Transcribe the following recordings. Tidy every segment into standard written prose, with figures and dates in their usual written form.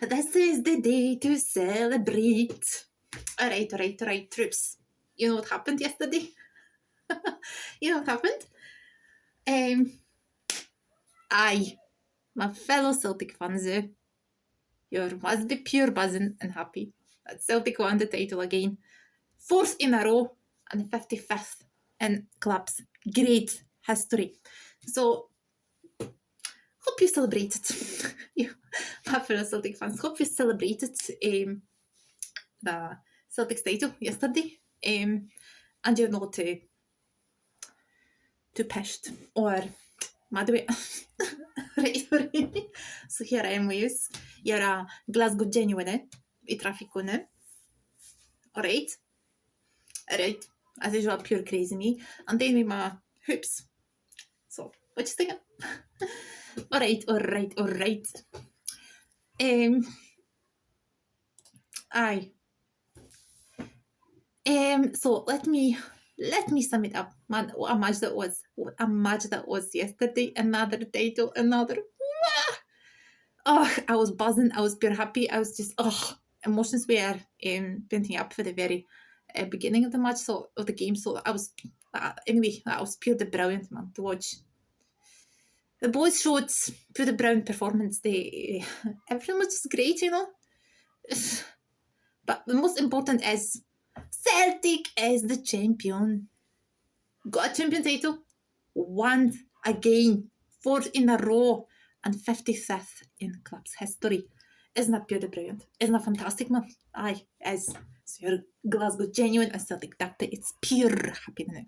This is the day to celebrate. All right, troops. You know what happened yesterday? You know what happened? My fellow Celtic fans, you must be pure buzzing and happy that Celtic won the title again. 4th in a row and 55th in club's great history. So, hope you celebrated. My fellow Celtic fans, hope you celebrated the Celtic's title yesterday. And you're not too pissed or mad with it. Right. So here I am with you. You're a Glasgow genuine i traffic on it. Alright. As usual, pure crazy me. And then with my hoops. So, what you thinking? Alright. So let me sum it up. Man, what a match that was. What a match that was yesterday. Another title, another. Oh, I was buzzing. I was pure happy. I was just, emotions were building up for the very beginning of the match, so of the game. So I was, anyway, that was pure the brilliant, man, to watch. The boys showed pure the brilliant performance. Everything was just great, you know. But the most important is Celtic is the champion. Got a champion title. Won again. 4th in a row. And 55th in club's history. Isn't that pure brilliant? Isn't that fantastic, man? Aye, is. So you're Glasgow genuine and Celtic Dapper. It's pure happy now.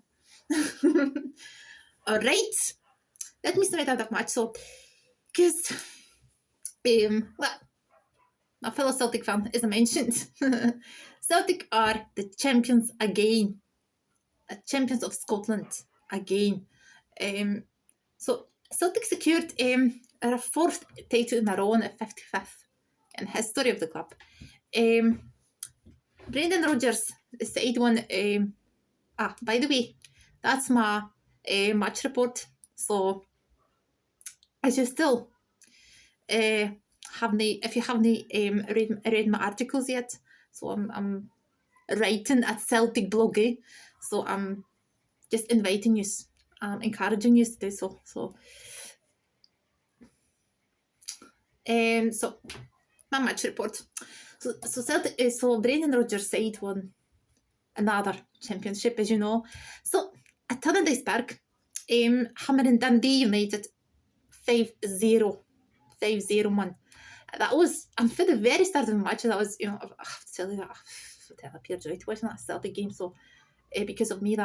Alright. Let me sum it up that match. So, because, my fellow Celtic fan, as I mentioned, Celtic are the champions again. Champions of Scotland again. So, Celtic secured a 4th title in a row and a 55th in history of the club. Brendan Rodgers said one. By the way, that's my match report. So, as you still if you haven't read my articles yet, so I'm writing at Celtic bloggy. So I'm just inviting you, encouraging you to do so. So my match report. So Celtic. So Brendan Rodgers said won another championship, as you know. So at Tannadice Park, Hammer and Dundee United 5-0 won. That was, and for the very start of the match, that was, you know, I have to tell you that, I pure joy to watching that Celtic game. So because of me,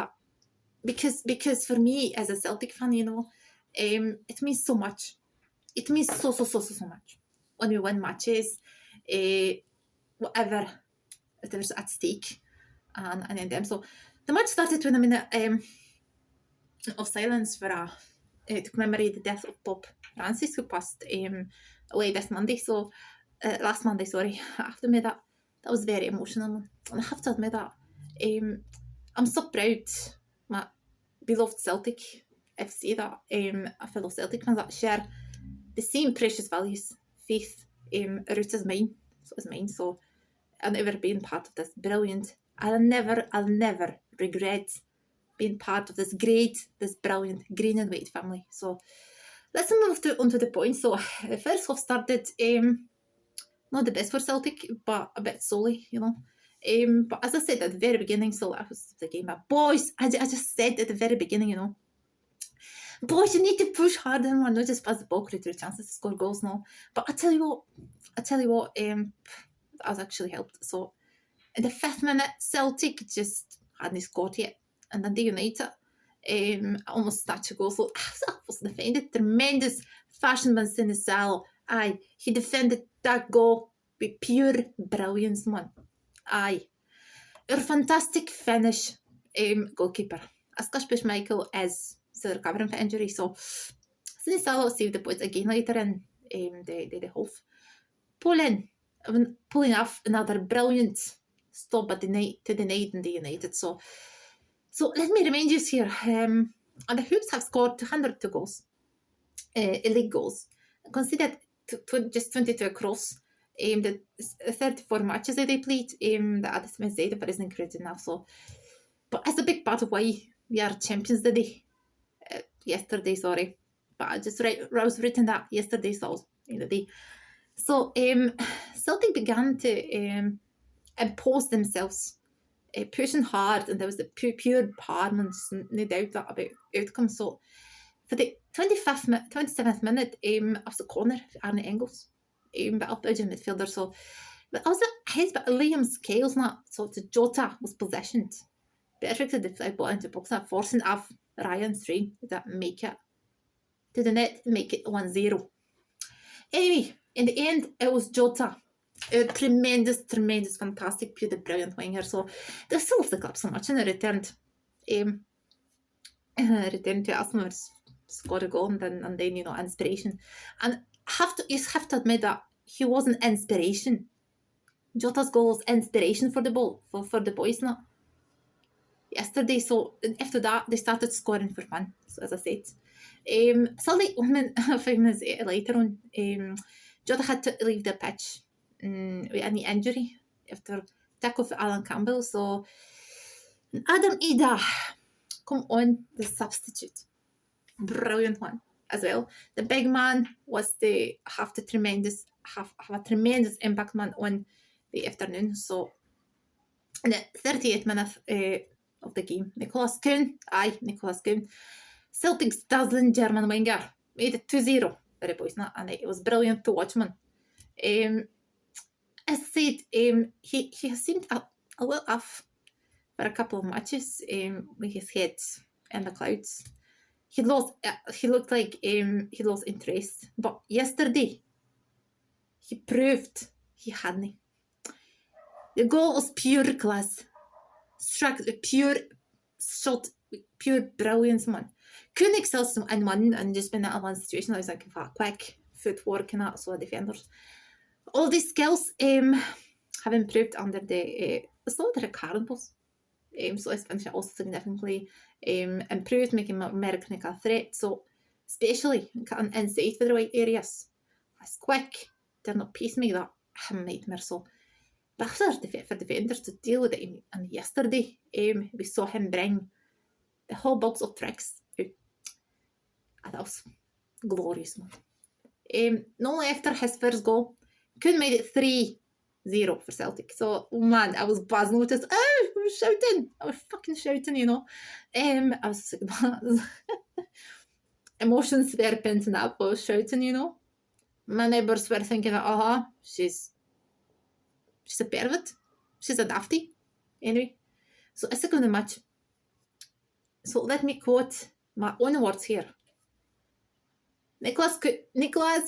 because for me as a Celtic fan, you know, it means so much. It means so much when we win matches, whatever there's at stake, and in them. So the match started with a minute of silence for to commemorate the death of Pope Francis, who passed away this Monday. So last Monday, sorry. I have to admit that was very emotional, and I have to admit that I'm so proud, my beloved Celtic FC, that a fellow Celtic fans that share the same precious values, faith, roots as mine. So I'll never being part of this brilliant. I'll never regret being part of this brilliant green and white family. So let's move on to the point. So first half started not the best for Celtic, but a bit solely, you know. But as I said at the very beginning, so that was the game. But boys, I just said at the very beginning, you know, boys, you need to push harder and not just pass the ball, create chances to score goals now. But I tell you what, that has actually helped. So in the 5th minute, Celtic just hadn't scored yet, and then the United almost snatched a goal. So that was defended tremendous fashion by Sinisalo. Aye, he defended that goal with pure brilliance, man. Aye, a fantastic finish, goalkeeper. As Michael is still recovering from injury, so Sinisalo saved the points again later in the half. Pulling off another brilliant stop at the night in the United. So let me remind you here, and the Hoops have scored 202 goals, league goals, considered just 22 across The 34 matches that they played, the Addis said it isn't great enough. So, but it's a big part of why we are champions today. Yesterday, sorry, but I was written that yesterday, so in the day. So, Celtic began to impose themselves, pushing hard, and there was the pure performance, no doubt that about outcome. So, for the 27th minute, off the corner, Arne Engels, but up edge in midfielder. So, but also his but Liam Scales now. So the Jota was positioned perfectly the fly ball into the box, not forcing off Ryan Strain that make it to the net, make it 1-0. Anyway, in the end, it was Jota. A tremendous, fantastic, pure, brilliant winger. So they still love the club so much, and they returned to Arsenal, scored a goal, and then inspiration. And you have to admit that he was an inspiration. Jota's goal was inspiration for the ball, for the boys now. Yesterday, so after that, they started scoring for fun. So as I said, Celtic 5 minutes later on, Jota had to leave the pitch with any injury after tackle for Alan Campbell. So Adam Ida come on the substitute, brilliant one as well. The big man was have a tremendous impact man on the afternoon. So in the 38th minute of the game, Nicholas Kuhn, Celtic's dazzling German winger, made it 2-0 for the boys, and it was brilliant to watch, man. As I said, he has seemed a little off for a couple of matches with his head in the clouds. He looked like he lost interest, but yesterday he proved he hadn't. The goal was pure class, struck pure shot, pure brilliance, man. Couldn't excel in one and just been in one situation. I was like, quick footwork and that, so defenders. All these skills have improved under the Cardinals. So his finish also significantly improved, making him a more clinical threat. So especially cutting inside for the right areas. It's quick, they're not pacemaking that nightmare. So but for defenders to deal with it, and yesterday we saw him bring the whole box of tricks out. And that was glorious, man. Not only after his first goal, Kuhn made it 3-0 for Celtic. So, man, I was buzzing with this. I was shouting. I was fucking shouting, I was sick emotions were pent up. I was shouting, My neighbours were thinking, she's a pervert. She's a dafty. Anyway, so a second match. So let me quote my own words here. Nicholas,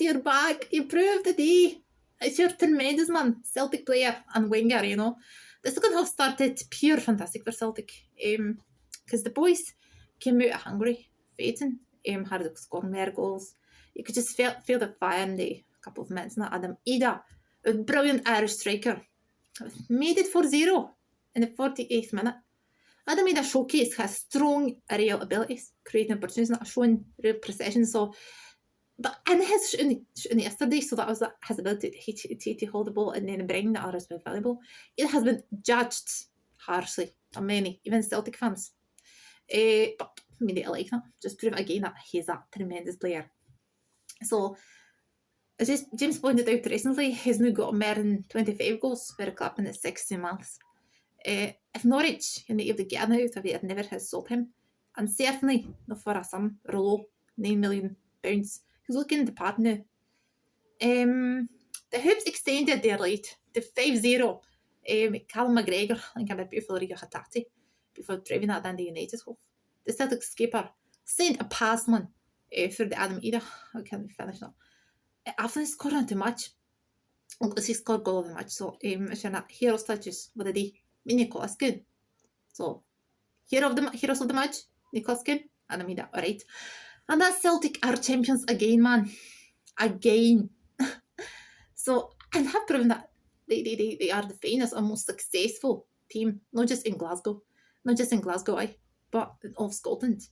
you're back. You proved it. It's your tremendous man, Celtic player and winger, The second half started pure fantastic for Celtic. Because the boys came out hungry, fighting, had to score more goals. You could just feel the fire in the couple of minutes. Now Adam Ida, a brilliant Irish striker, made it 4-0 in the 48th minute. Adam Ida showcased his strong aerial abilities, creating opportunities, not showing real precision. So, but in his shooting yesterday, so that was his ability to hold the ball and then bring the others been valuable. It has been judged harshly by many, even Celtic fans. But maybe I like that. Just prove again that he's a tremendous player. So, as James pointed out recently, he's now got more than 25 goals for a club in the 60 months. If Norwich had able to get him out, it never has sold him. And certainly not for a sum or low £9 million. He's looking to part now. The Hoops extended their lead to 5-0. Callum McGregor, I think I'm a beautiful Riga Hatati before driving that down the United Hall. The Celtic skipper sent a pass man for the Adam Ida. How can we finish that? After he scored on the match, he scored goal of the match. So, hero touches with the Nicholas Kuhn. So, heroes of the match, Nicholas Kuhn, Adam Ida. Alright. And that's Celtic are champions again, man. Again. So, and have proven that they are the finest and most successful team, not just in Glasgow, but in all of Scotland.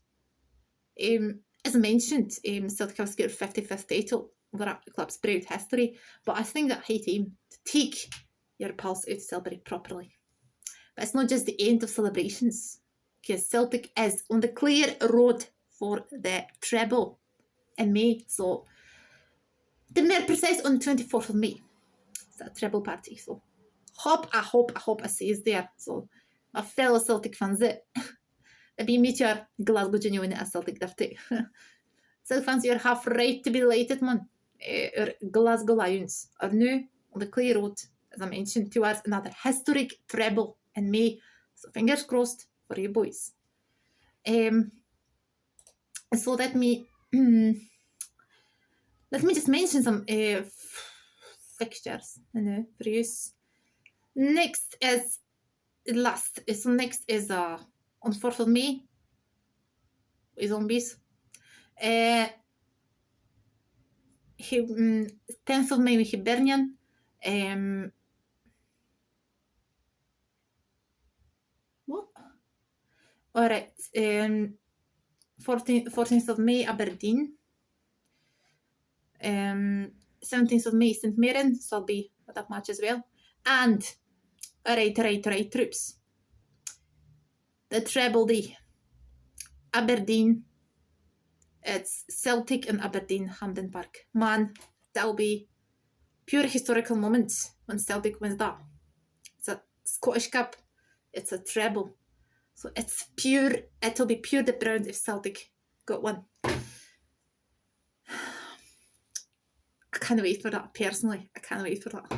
As mentioned, Celtic have scored 55th title Eclipse proud history, but I think that high time to take your pulse out to celebrate properly. But it's not just the end of celebrations, because Celtic is on the clear road for the Treble in May. So, to be more precise, on the 24th of May. It's a Treble party. So, I hope I see you there. So, my fellow Celtic fans, maybe meet your Glasgow genuine as Celtic dirty. Celtic fans, you're half right to be delighted, man. Our Glasgow Lions are now on the clear road, as I mentioned, towards another historic treble in May. So fingers crossed for you boys. So let me just mention some fixtures for you. Next is on 4th of May with Zombies. 10th of May with Hibernian. What? Alright. 14th of May, Aberdeen. 17th of May, St Mirren, so I'll be at that match as well. And, alright, troops. The treble day. Aberdeen. It's Celtic and Aberdeen, Hampden Park. Man, that'll be pure historical moment when Celtic wins that. It's a Scottish Cup. It's a treble. So it'll be pure the Browns if Celtic got one. I can't wait for that, personally. I can't wait for that.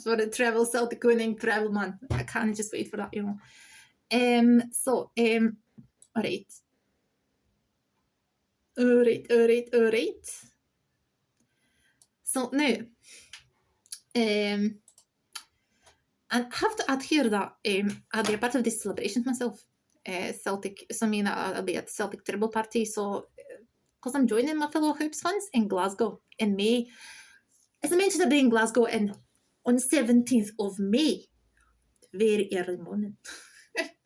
For the treble, Celtic winning treble, man. I can't just wait for that, Alright. Alright. So now, and I have to add here that I'll be a part of this celebration myself. Celtic, so I mean I'll be at the Celtic Treble party, so because I'm joining my fellow Hoops fans in Glasgow in May. As I mentioned, I'll be in Glasgow on 17th of May, very early morning.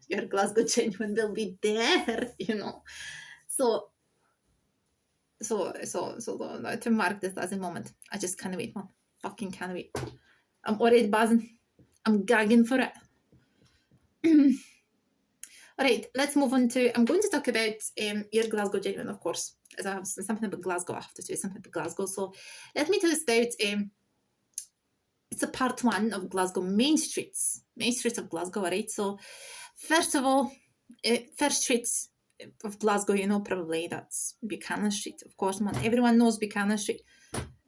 Your Glasgow genuine will be there, So to mark this as a moment, I just can't wait, man. Fucking can't wait. I'm already buzzing. I'm gagging for it. Alright, let's move on to, I'm going to talk about your Glasgow genuine, of course. As I have something about Glasgow, I have to say something about Glasgow. So let me tell you about, it's a part 1 of Glasgow main streets of Glasgow, alright? So first of all, first streets of Glasgow, probably that's Buchanan Street, of course, man. Everyone knows Buchanan Street.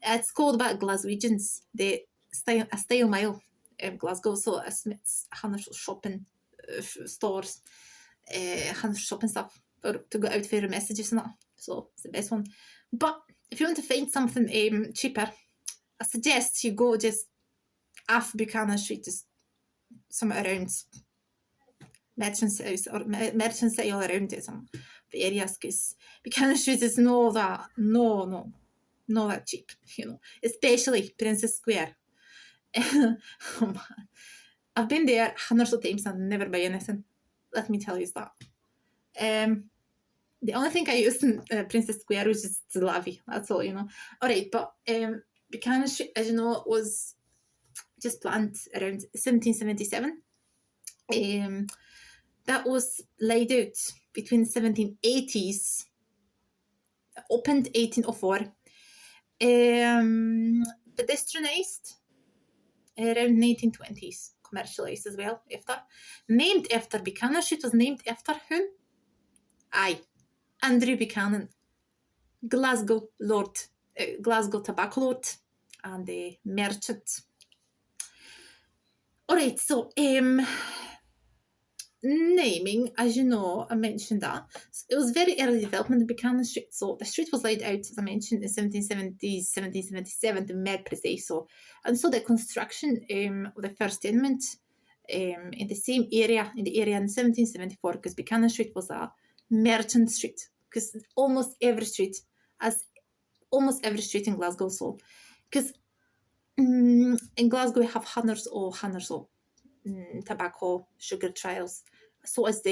It's called by Glaswegians, a style mile of Glasgow. So it's 100 shopping stores, 100 shopping stuff to go out for your messages and that. So it's the best one. But if you want to find something cheaper, I suggest you go just off Buchanan Street, just somewhere around Merchants House or Merchant City, all around it, some areas, because Buchanan Street is not that cheap, especially Princess Square. Oh man, I've been there hundreds of times and never buy anything. Let me tell you that. The only thing I used in Princess Square was just Lavi. That's all, Alright, but Buchanan Street, as you know, was just planned around 1777. That was laid out between the 1780s, opened 1804, pedestrianised around 1920s, commercialised as well after. Named after Buchanan Street was named after whom? Andrew Buchanan, Glasgow Lord, Glasgow Tobacco Lord and a merchant. Alright, so naming, as you know, I mentioned that. So it was very early development of Buchanan Street. So the street was laid out, as I mentioned, in 1770s, 1777 to be more precise. And so the construction of the first tenement in the same area, in 1774, because Buchanan Street was a merchant street, because almost every street in Glasgow. So, because in Glasgow we have hundreds of tobacco, sugar trials. So as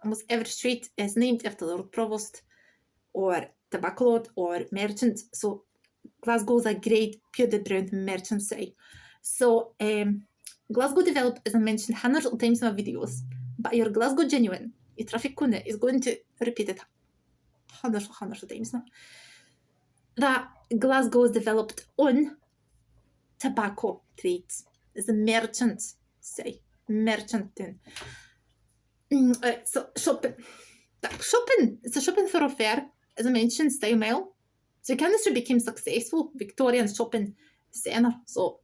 almost every street is named after the Lord Provost or tobacco lord or merchant. So Glasgow's a great pewtered round merchant city. So Glasgow developed, as I mentioned, hundreds of times in my videos, but your Glasgow genuine, your traffic corner is going to repeat it hundreds of times now. That Glasgow was developed on tobacco trades. It's a merchant city. Merchanting. So shopping. It's a shopping thoroughfare, as I mentioned, style mile. So Buchanan Street became successful Victorian shopping centre, so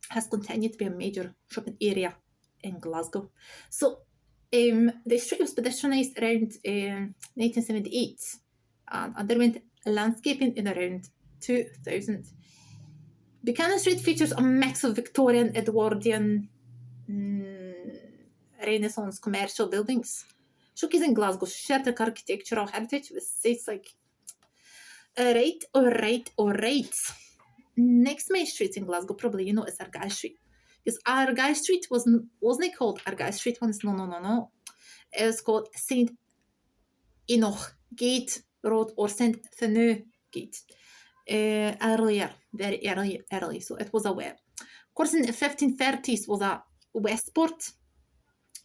has continued to be a major shopping area in Glasgow. So the street was pedestrianised around 1978 and underwent landscaping in around 2000. Buchanan Street features a mix of Victorian, Edwardian, Renaissance commercial buildings, showcasing Glasgow's shared architectural heritage with sites like all right. Next main street in Glasgow, probably you know, is Argyll Street. Because Argyll Street wasn't called Argyll Street once. No. It was called St. Enoch Gate Road or St. Fenu Gate. Earlier, very early. So it was a way. Of course, in the 1530s was a Westport.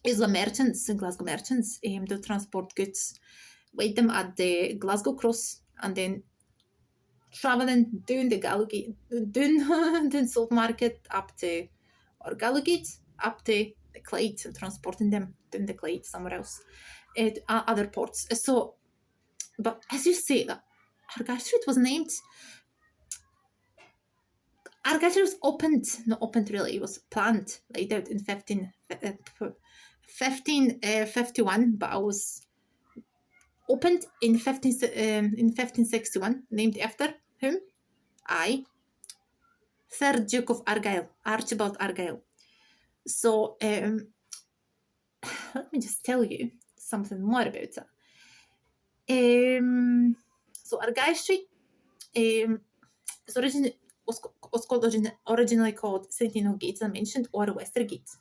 Is the merchants, Glasgow merchants, to transport goods, wait them at the Glasgow Cross, and then travelling down the Gallowgate, down Salt Market up to, or Gallowgate, up to the Clyde, and transporting them down the Clyde somewhere else, at other ports. So, but as you say, that Argyll Street was named. Argyll Street was not opened really, it was planned, laid out in 1551, but it was opened in 1561, named after whom? Third Duke of Argyll, Archibald Argyll. So let me just tell you something more about it. So Argyll Street was originally called St. Enoch Gate, as I mentioned, or Western Gate.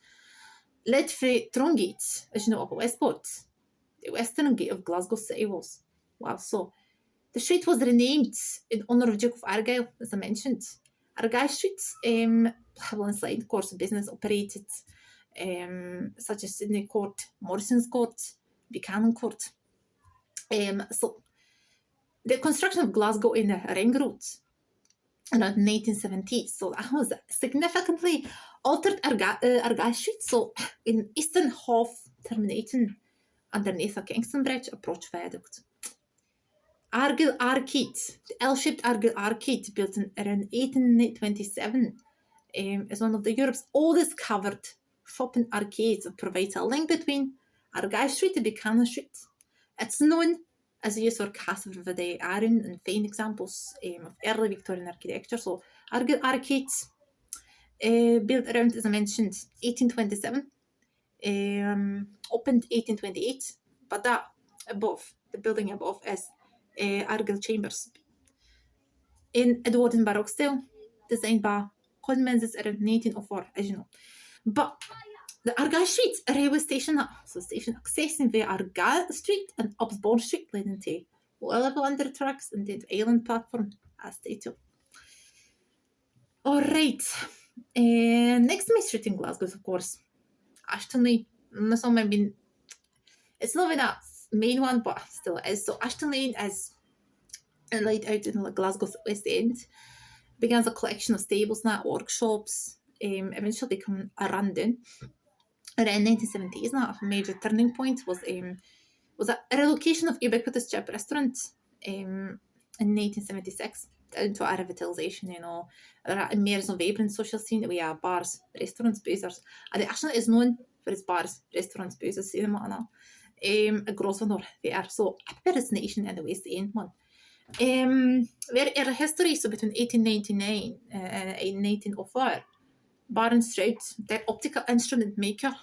Led from Tron Gate, as you know, of Westport. The Western Gate of Glasgow City was. Wow, so the street was renamed in honour of Duke of Argyll, as I mentioned. Argyll Street, Haviland's line course of business operated, such as Sydney Court, Morrison's Court, Buchanan Court. So the construction of Glasgow in the ring road around 1970, so that was significantly altered Argyll Street. So in eastern half terminating underneath a Kingston Bridge approach viaduct. Argyll Arcade, the L-shaped Argyll Arcade, built in around 1827, is one of Europe's oldest covered shopping arcades and provides a link between Argyll Street and Buchanan Street. It's known as a use for cast of the iron and fine examples of early Victorian architecture. So Argyll Arcades, built around, as I mentioned, 1827, opened 1828, but that above, the building above, is Argyll Chambers in Edwardian Baroque style, designed by Conmenses around 1904, as you know. But the Argyll Street railway station, so station accessing via Argyll Street and Upsbourne Street, leading to low-level under tracks and then the island platform, as stated. Alright, next to my street in Glasgow is, of course, Ashton Lane. It's not maybe that main one, but still is. So Ashton Lane is laid out in the Glasgow West End. Began as a collection of stables and workshops, eventually becoming a rundown. Around 1970s, a major turning point was a relocation of ubiquitous chip restaurant in 1976 into a revitalisation, a more vibrant social scene where bars, restaurants, boozers, and it actually is known for its bars, restaurants, boozers, cinema, a Grosvenor there. So a destination in the West End one. Very early history, so between 1899 and 1904, Baron Strout, the optical instrument maker,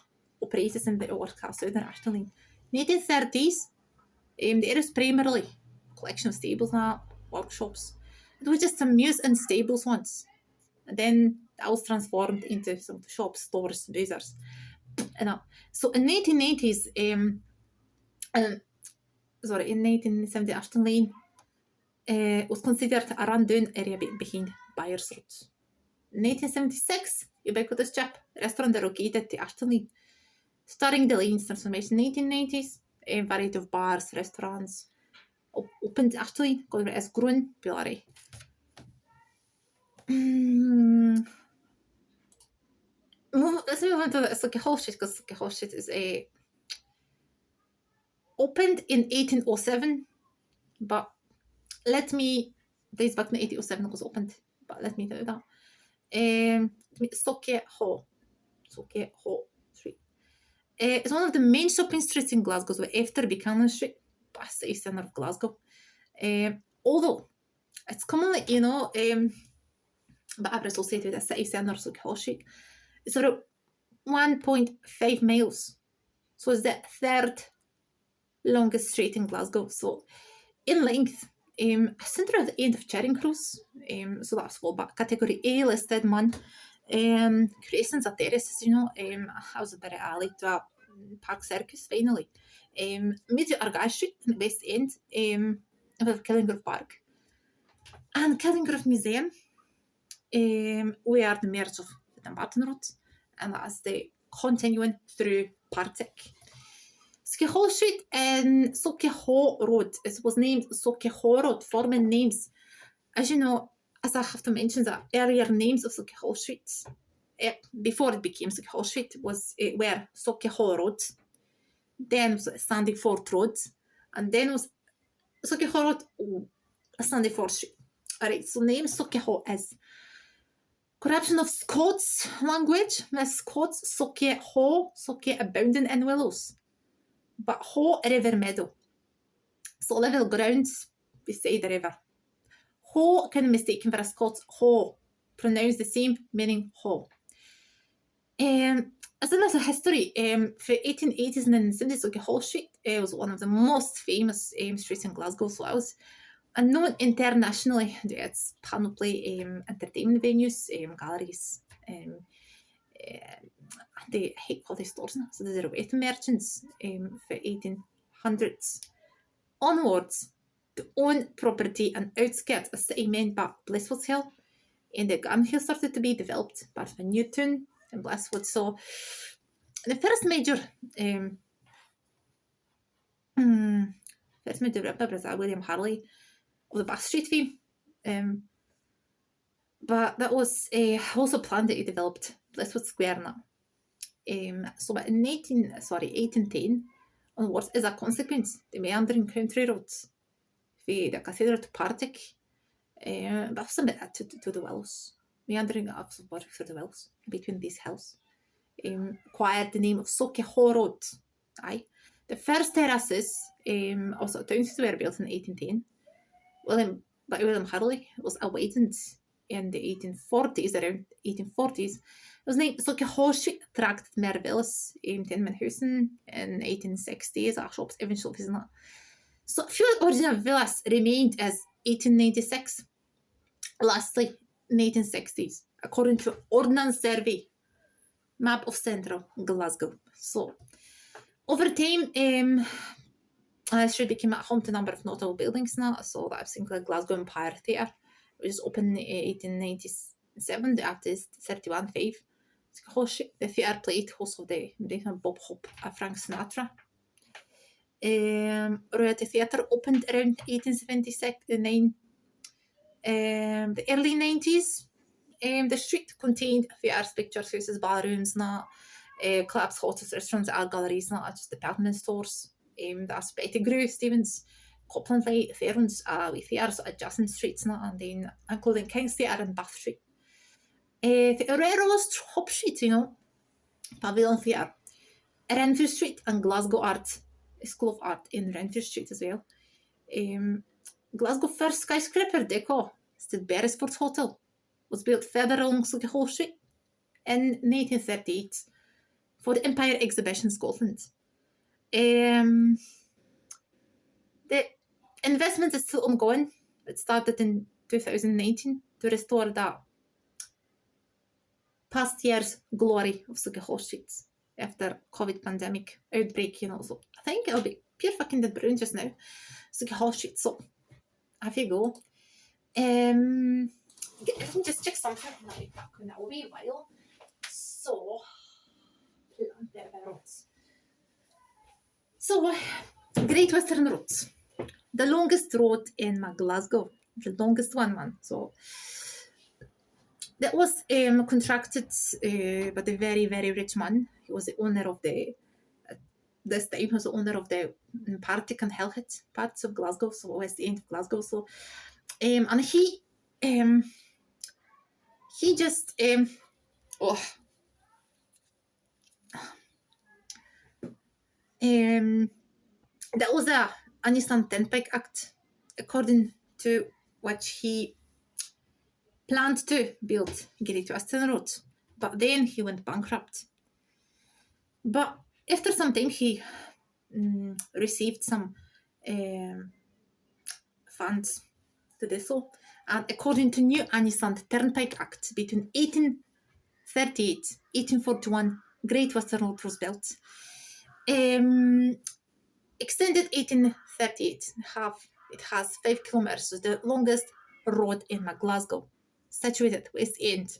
operated in the Orca Southern Ashton. 1930s, there is primarily a collection of stables and workshops. It was just some muse and stables once, and then that was transformed into some shops, stores, boozers. So in 1990s, in 1970, Ashton Lane was considered a rundown area behind Byres Road. 1976, ubiquitous chip restaurant relocated to Ashton, starting the lane's transformation. 1990s, a variety of bars, restaurants opened Ashton, because it has grown popularity. Let's move on to Sauchiehall Street, because Sauchiehall Street is opened in 1807, but let me dates back to 1807 it was opened, but let me tell you that. Sauchiehall Street. It's one of the main shopping streets in Glasgow, so after Buchanan Street, past the city centre of Glasgow. Although it's commonly, but associated with the city centre of Sauchiehall Street. It's around 1.5 miles. So it's the third longest street in Glasgow. So in length, centre at the end of Charing Cross. So that's full, but category A listed one. Creations at terraces, house of Berry Alley to a Park Circus finally. Mid Argyll Street in the West End, with Killinggrove Park. And Killinggrove Museum, where the merge of the Dumbarton Road, and that's the continuing through Partick. Sauchiehall Street and Sauchiehall Road. It was named Sauchiehall Road, former names. As you know, as I have to mention, the earlier names of Sauchiehall Street, before it became Sauchiehall Street, were Sauchiehall Road, then was Sandyford Road, and then was Sauchiehall Road, Sandyford Street. Alright, so name Sauchiehall is corruption of Scots language, with Scots Sauchiehall, Sauchieh abounding in willows, but Ho river meadow. So level grounds beside the river. Ho can be mistaken for a Scots ho, pronounced the same, meaning ho. As a matter of history, for 1880s and 70s, Sauchiehall Street was one of the most famous streets in Glasgow, so it was known internationally due to its panoply entertainment venues, galleries, the high-quality stores. So there were wet merchants for 1800s onwards to own property and outskirts of city meant by Blisswood Hill, and the Gun Hill started to be developed part of Newton and Blisswood. So the first major developer was William Harley of the Bath Street fame, but that was also planned that he developed Blisswood Square now. So in 1810 onwards, as a consequence, the meandering country roads from the cathedral to Partick, but also to the Willows, meandering up through the Willows between these hills, acquired the name of Sauchiehall Road. Aye. The first terraces, also towns were built in 1810. William Harley was widened in the 1840s, around 1840s. It was named Sauchiehall Street, attracted more villas, Tenement Housing in 1860s, shops, even shops and that. So a few original villas remained as 1896. Lastly, in 1860s, according to Ordnance Survey, map of central Glasgow. So over time, the street became a home to a number of notable buildings now. So that's included Glasgow Empire Theatre, which was opened in 1897. The artist 31.5. The theatre played host of the Bob Hope and Frank Sinatra. Royalty Theatre opened around 1879. The early 90s, the street contained theatres, pictures, houses, ballrooms, clubs, hotels, restaurants, art galleries, not just department stores. That's Pettigrew, Stevens, Copland Light, Fairlands, with theatres adjacent streets, and then including King's Theatre and Bath Street. The railroad's Hop Street, Pavilion Theatre, Renfrew Street, and Glasgow Art, School of Art in Renfrew Street as well. Glasgow's first skyscraper deco, the Beresford Hotel, was built further along Sauchiehall Street in 1938 for the Empire Exhibition Scotland. The investment is still ongoing. It started in 2019 to restore the past year's glory of Sauchiehall Street after COVID pandemic outbreak, So I think it'll be pure fucking dead brown just now. Sauchiehall Street. So Off you go. Let me just check something back in a wee while. So, Great Western Road, the longest road in Glasgow, the longest one, man. So that was contracted by the very, very rich man. He was the owner of this time he was the owner of the Partick and Hellhead parts of Glasgow, so west end of Glasgow. So and he just that was a Aniston Turnpike Act, according to which he planned to build Great Western Road, but then he went bankrupt. But after some time, he received some funds to do so, and according to new Aniston Turnpike Act, between 1838 1841, Great Western Road was built. Extended 1838, it has 5 kilometers, the longest road in Glasgow, situated west end,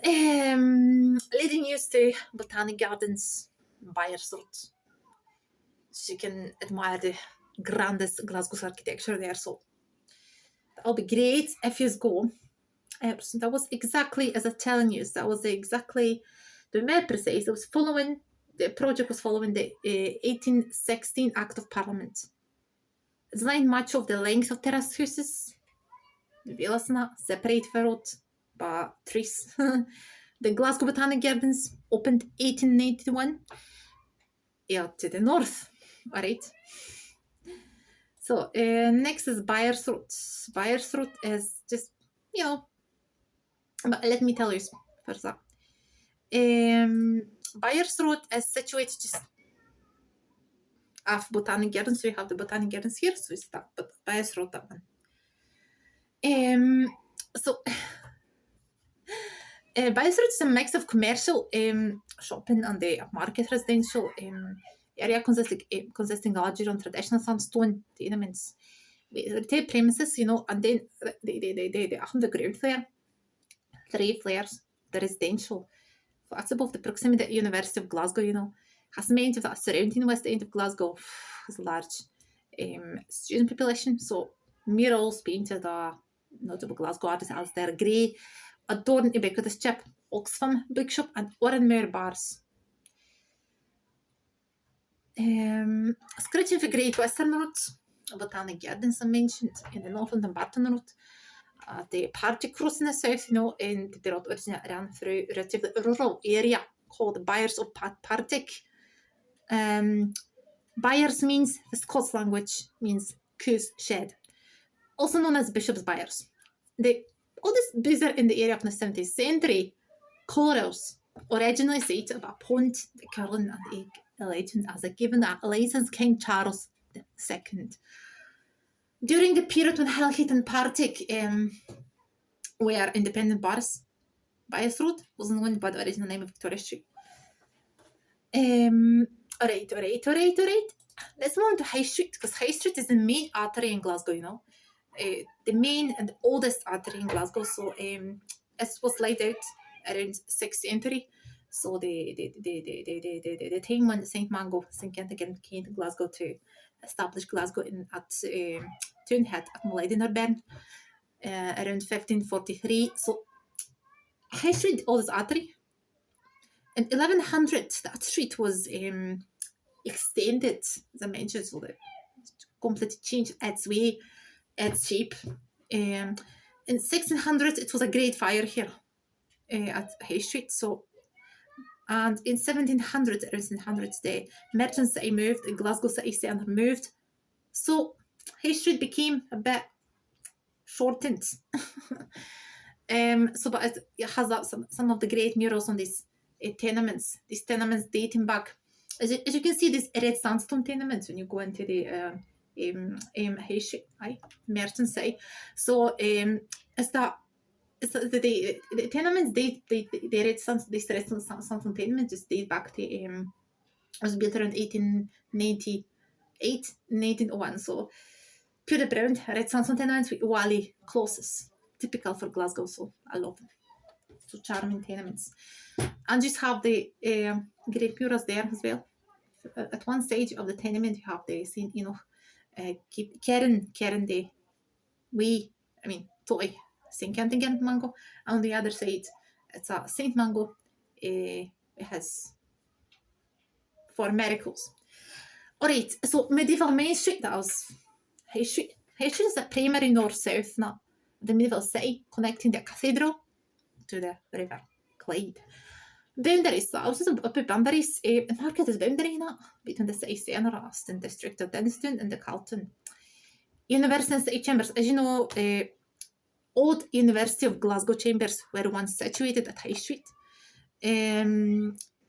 leading you to Botanic Gardens, Byres Road. So you can admire the grandest Glasgow's architecture there. So that'll be great if you go. So that was exactly as I'm telling you. That was exactly, to be more precise, the project was following the 1816 Act of Parliament. It's not much of the length of terrace houses. Separate the road by trees. The Glasgow Botanic Gardens opened 1891. Yeah, to the north. All right. So next is Byres Road. Byres Road is just, but let me tell you first that. Byres Road is situated just off Botanic Gardens. So you have the Botanic Gardens here, so it's that, but Byres Road, that one. So Byres Road is a mix of commercial shopping and the market residential area consisting largely on traditional sandstone tenements with retail premises, and then they have the ground floor, 3 floors, the residential. That's above the proximity to the University of Glasgow, has many of that surrounding west end of Glasgow has a large student population. So murals painted notable Glasgow artists as their grey, adorned ubiquitous chip, Oxfam bookshop and Oranmere bars. Scratching for Great Western Road, Botanic Gardens I mentioned in the north, and Barton Road. The Partick Cross in the south, and the road originally ran through a relatively rural area called Byres of Partick. Byres means, the Scots language, means cow's shed, also known as Bishop's Byres. The oldest boozer in the area of the 17th century, Corals, originally cited a pond, the Curlin and Egg legend as given a license King Charles II. During the period when Hellhead and Partick were independent bars, Byres Road was known by the original name of Victoria Street. Alright. Let's move on to High Street, because High Street is the main artery in Glasgow, the main and oldest artery in Glasgow. So it was laid out around 6th century. So the time when St. Kentigern came to Glasgow to establish Glasgow at Toonhead at Maidenhead around 1543. So High Street, oldest artery. In 1100, that street was extended, as I mentioned, so that completely changed its way, its shape. In 1600, it was a great fire here at High Street. So, and in 1700, the merchant city moved, the Glasgow city centre moved. So High Street became a bit shortened. But it has some of the great murals on these tenements. These tenements dating back, as you can see, these red sandstone tenements when you go into the High Street, merchant city. So the tenements the red sandstone tenements just date back to was built around 1898, 1901. So pure brown red sandstone tenements with wally closes, typical for Glasgow, so I love them. So charming tenements. And just have the great murals there as well. At one stage of the tenement, you have the Saint Enoch, Karen the toy Saint Kentigern mango. On the other side, it's a Saint Mango. It has 4 miracles. Alright, so medieval Main Street, that was High Street. High Street is the primary north-south, not the medieval city, connecting the cathedral to the river Clyde. Boundaries, the houses of boundaries, the market is boundary between the city centre, Ashton district of Dinston and the Carlton. University and City Chambers, as you know, old University of Glasgow Chambers were once situated at High Street.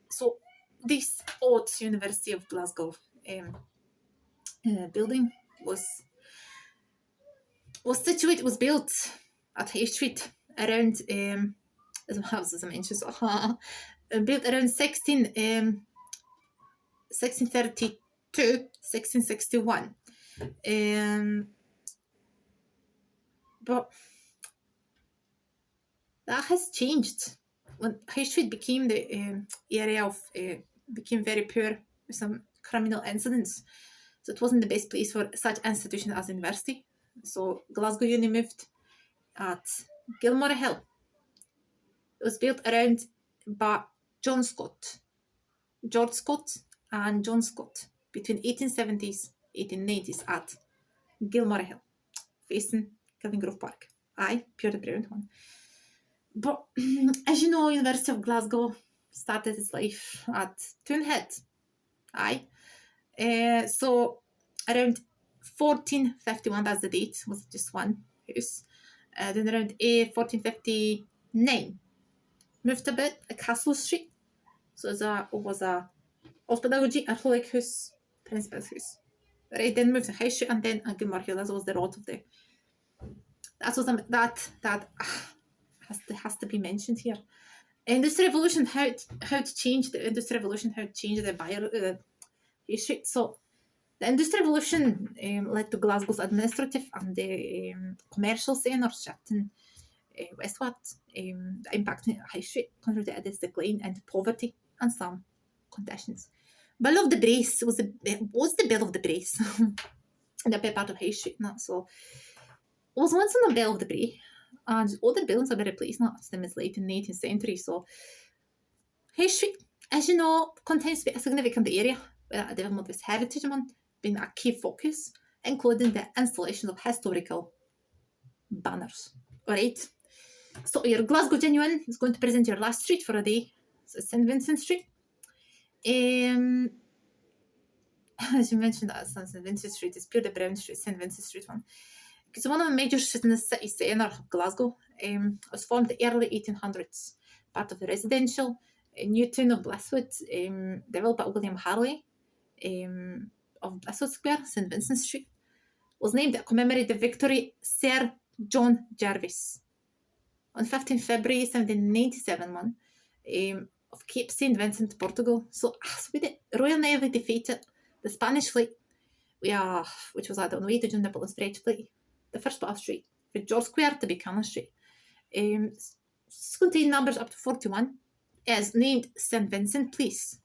So this old University of Glasgow building was built at High Street around as I mentioned, built around 1632, 1661. But that has changed when High Street became the area of became very poor with some criminal incidents. So it wasn't the best place for such institution as university. So Glasgow Uni moved at Gilmore Hill. It was built around by George Scott and John Scott between 1870s, 1890s at Gilmore Hill, facing Killingrove Park. Aye, pure the brown one. But as you know, University of Glasgow started its life at Toonhead. Aye. So around 1451, that's the date, was just one house. Then around 1459, moved a bit, a Castle Street. So it was a Ospedology, Archolic House, Principal's House. Right, then moved to High Street and then Gilmore Hill. That was the road of the. That has to be mentioned here. Industrial Revolution, how it changed the Industrial Revolution, how it changed the High Street. So the Industrial Revolution led to Glasgow's administrative and the commercial centres shifting westward. The impact on High Street contributed to its decline and poverty and some conditions. Bill of the Brace was the Bill of the Brace, the big part of High Street. So it was once on the Bill of the Brace, and other buildings have been replaced now since late in the 18th century. So High Street, as you know, contains a significant area where a development with heritage being a key focus, including the installation of historical banners. Alright, so your Glasgow Genuine is going to present your last street for a day. So it's St Vincent Street. As you mentioned, St Vincent Street is pure the brown street, St Vincent Street one. It's one of the major streets in the city centre of Glasgow. It was formed in the early 1800s, part of the residential new town of Blisswood, developed by William Harley of Blisswood Square, St Vincent Street. Was named to commemorate the victory Sir John Jervis on 15 February 1797 of Cape St Vincent, Portugal. So the Royal Navy defeated the Spanish fleet, which was on the way to join Napoleon's French fleet. The first part of the street, from George Square to Buchanan Street. It's contained numbers up to 41. Is named St Vincent Place.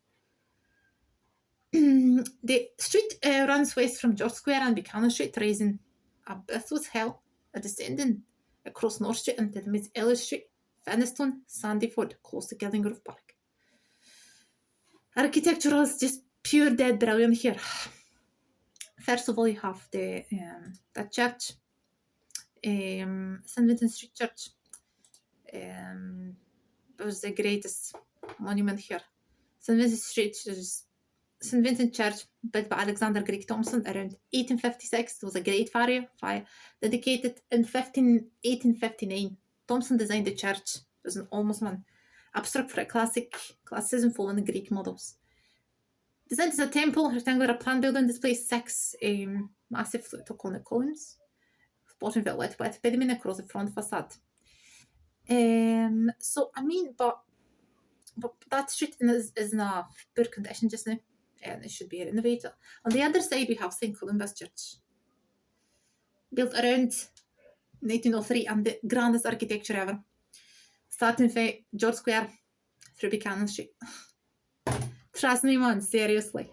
The street runs west from George Square and Buchanan Street, rising up Blisswood Hill, descending across North Street until it meets Ellis Street, Finnestone, Sandyford, close to Killingrove Park. Architecture is just pure dead brilliant here. First of all, you have the church, St Vincent Street Church. It was the greatest monument here. St Vincent Street is St Vincent Church, built by Alexander Greig Thomson around 1856. It was a great fire dedicated in 1859. Thomson designed the church. It was an almost one abstract for a classicism following the Greek models. Designed as a temple, rectangular plan building displays 6 massive octagonal columns, supporting the lit with pediment across the front facade. But that street is in a poor condition just now, and it should be renovated. On the other side, we have St Columba's Church. built around 1903 and the grandest architecture ever. Starting from George Square through Buchanan Street. Trust me, man, seriously.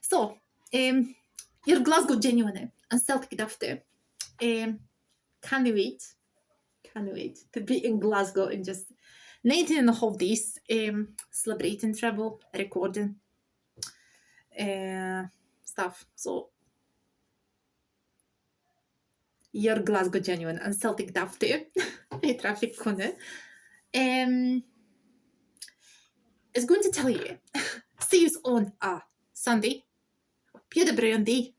So, you're Glasgow genuine and Celtic dafty. Can't wait to be in Glasgow in just 19 and a half days, celebrating Treble, recording stuff. So, you're Glasgow genuine and Celtic dafty. Traffic kunde. Is going to tell you, see you on a Sunday, Peter Brown Day,